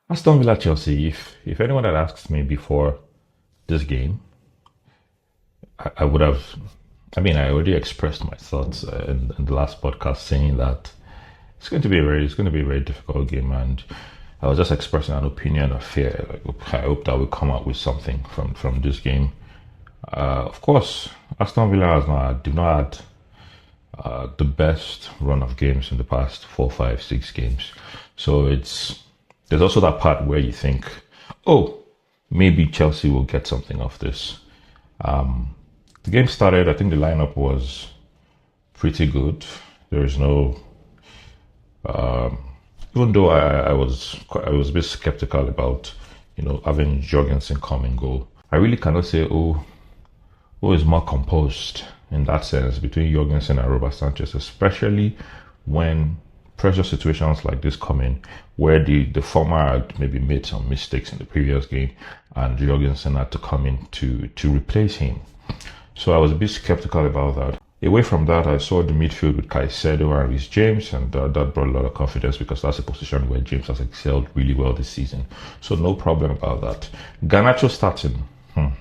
Aston Villa Chelsea, if anyone had asked me before this game, I would have, I already expressed my thoughts in the last podcast saying that it's going to be a very difficult game. And I was just expressing an opinion of fear. Like, I hope that we come out with something from this game. Of course, Aston Villa did not had the best run of games in the past 4, 5, 6 games. So there's also that part where you think, oh, maybe Chelsea will get something off this. The game started, I think the lineup was pretty good. There is no, even though I was a bit skeptical about, having Jorgensen come in goal. I really cannot say, who is more composed in that sense between Jorgensen and Robert Sanchez, especially when pressure situations like this come in, where the former had maybe made some mistakes in the previous game, and Jorgensen had to come in to replace him. So I was a bit skeptical about that. Away from that, I saw the midfield with Caicedo and Reece James, and that brought a lot of confidence because that's a position where James has excelled really well this season. So no problem about that. Garnacho starting. I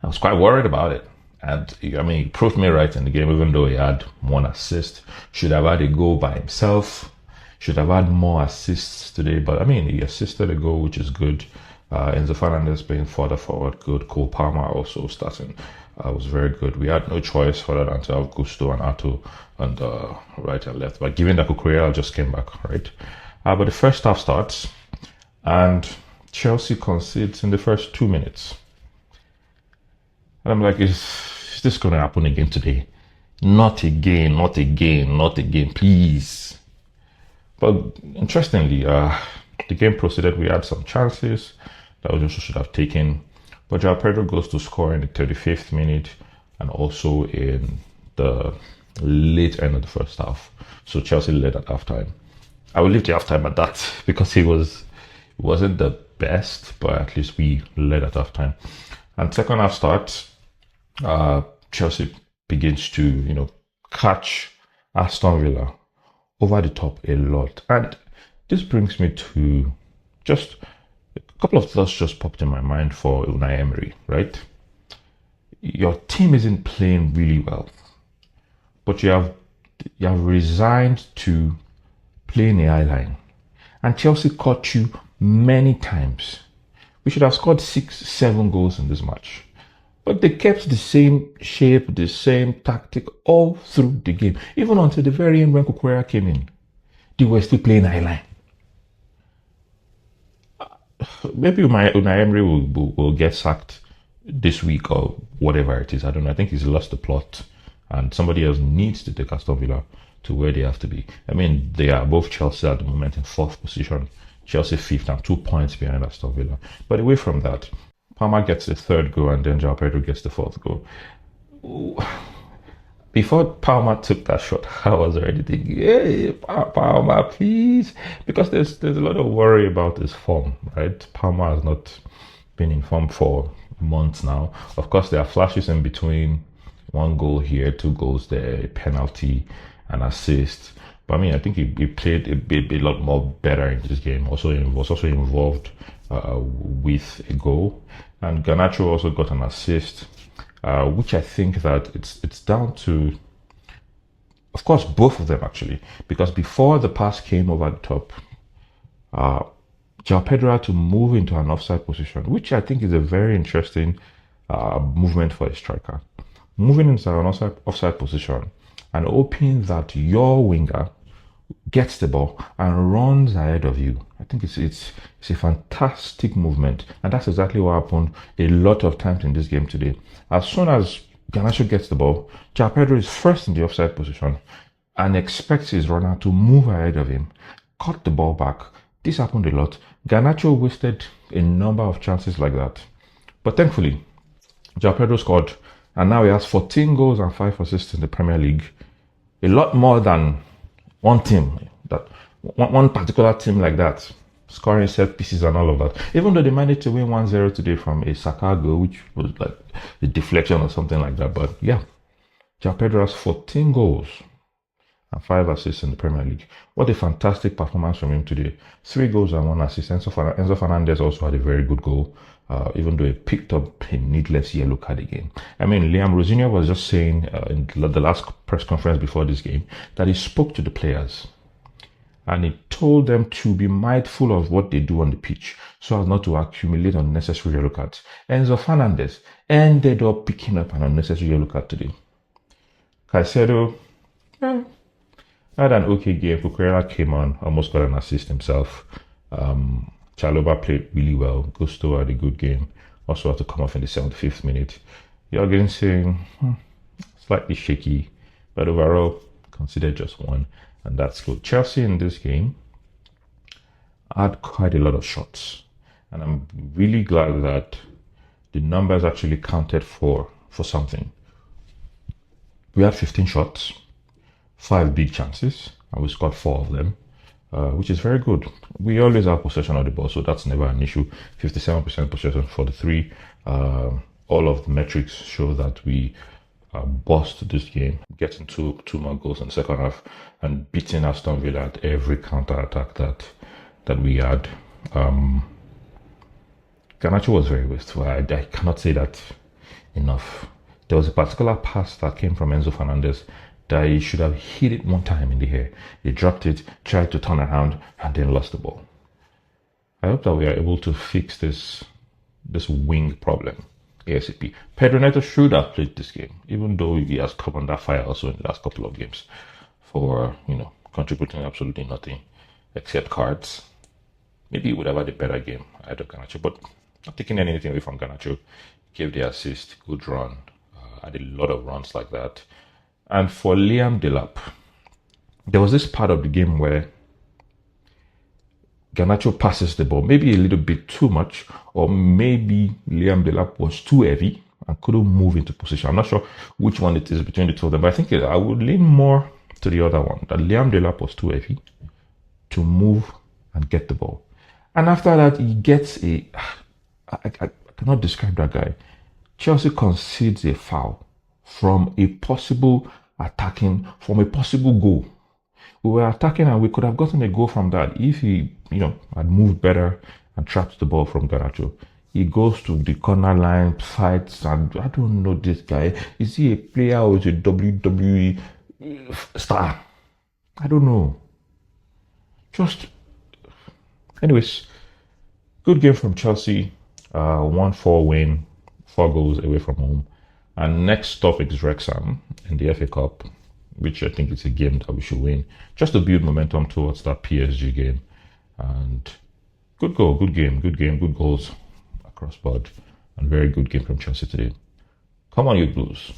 was quite worried about it. And he proved me right in the game, even though he had one assist. Should have had a goal by himself. Should have had more assists today. But he assisted a goal, which is good. Enzo Fernandez playing further forward, good. Cole Palmer also starting was very good. We had no choice further than to have Gusto and Ato on the right and left. But given that Cucurella just came back, right? But the first half starts, and Chelsea concedes in the first 2 minutes. And I'm like, is this going to happen again today? Not again, not again, not again, please. But interestingly, the game proceeded. We had some chances that we also should have taken. But Joao Pedro goes to score in the 35th minute and also in the late end of the first half. So Chelsea led at halftime. I will leave the halftime at that because it wasn't the best, but at least we led at halftime. And second half starts. Chelsea begins to, catch Aston Villa over the top a lot. And this brings me to just a couple of thoughts just popped in my mind for Unai Emery, right? Your team isn't playing really well, but you have resigned to playing the eye line. And Chelsea caught you many times. We should have scored 6, 7 goals in this match. But they kept the same shape, the same tactic all through the game. Even until the very end when Cucurella came in. They were still playing eye line. Maybe Unai Emery will get sacked this week or whatever it is. I don't know. I think he's lost the plot. And somebody else needs to take Aston Villa to where they have to be. They are both Chelsea at the moment in 4th position. Chelsea 5th and 2 points behind Aston Villa. But away from that, Palmer gets the 3rd goal and then Joao Pedro gets the 4th goal. Before Palmer took that shot, I was already thinking, hey, Palmer, please. Because there's a lot of worry about his form, right? Palmer has not been in form for months now. Of course, there are flashes in between. 1 goal here, 2 goals there, a penalty, an assist. But I think he played a lot more better in this game. Also, he was also involved with a goal. And Garnacho also got an assist, which I think that it's down to, of course, both of them actually, because before the pass came over the top, Joao Pedro had to move into an offside position, which I think is a very interesting movement for a striker. Moving into an offside position and hoping that your winger gets the ball and runs ahead of you. I think it's a fantastic movement, and that's exactly what happened a lot of times in this game today. As soon as Garnacho gets the ball, Joao Pedro is first in the offside position and expects his runner to move ahead of him, cut the ball back. This happened a lot. Garnacho wasted a number of chances like that, but thankfully, Joao Pedro scored, and now he has 14 goals and 5 assists in the Premier League, a lot more than one particular team like that, scoring set pieces and all of that. Even though they managed to win 1-0 today from a Saka goal, which was like a deflection or something like that. But yeah, Joao Pedro has 14 goals and 5 assists in the Premier League. What a fantastic performance from him today. 3 goals and 1 assist. Enzo Fernandez also had a very good goal, even though he picked up a needless yellow card again. I mean, Rosenior was just saying in the last press conference before this game that he spoke to the players and he told them to be mindful of what they do on the pitch so as not to accumulate unnecessary yellow cards. Enzo Fernandez ended up picking up an unnecessary yellow card today. Caicedo had an okay game. Cucurella came on, almost got an assist himself. Chalobah played really well. Gusto had a good game. Also had to come off in the 75th minute. Jorgensen, slightly shaky, but overall considered just 1, and that's good. Chelsea in this game had quite a lot of shots, and I'm really glad that the numbers actually counted for something. We had 15 shots, 5 big chances, and we scored 4 of them, which is very good. We always have possession of the ball, so that's never an issue. 57% possession for the 3. All of the metrics show that we bossed this game, getting two more goals in the second half and beating Aston Villa at every counter attack that we had. Garnacho was very wasteful. I cannot say that enough. There was a particular pass that came from Enzo Fernandez that he should have hit it one time in the air. He dropped it, tried to turn around, and then lost the ball. I hope that we are able to fix this wing problem ASAP. Pedro Neto should have played this game, even though he has come under fire also in the last couple of games for, contributing absolutely nothing except cards. Maybe he would have had a better game, either Garnacho, but not taking anything away from Garnacho. Gave the assist, good run, had a lot of runs like that. And for Liam Delap, there was this part of the game where Garnacho passes the ball, maybe a little bit too much, or maybe Liam Delap was too heavy and couldn't move into position. I'm not sure which one it is between the two of them, but I think I would lean more to the other one, that Liam Delap was too heavy to move and get the ball. And after that, he gets I cannot describe that guy. Chelsea concedes a foul from a possible goal. We were attacking and we could have gotten a goal from that if he, had moved better and trapped the ball from Garnacho. He goes to the corner line, fights, and I don't know this guy. Is he a player or is he a WWE star? I don't know. Anyways, good game from Chelsea. 1-4 win, 4 goals away from home. And next stop is Wrexham in the FA Cup, which I think is a game that we should win, just to build momentum towards that PSG game. And good game, good goals across board, and very good game from Chelsea today. Come on, you Blues.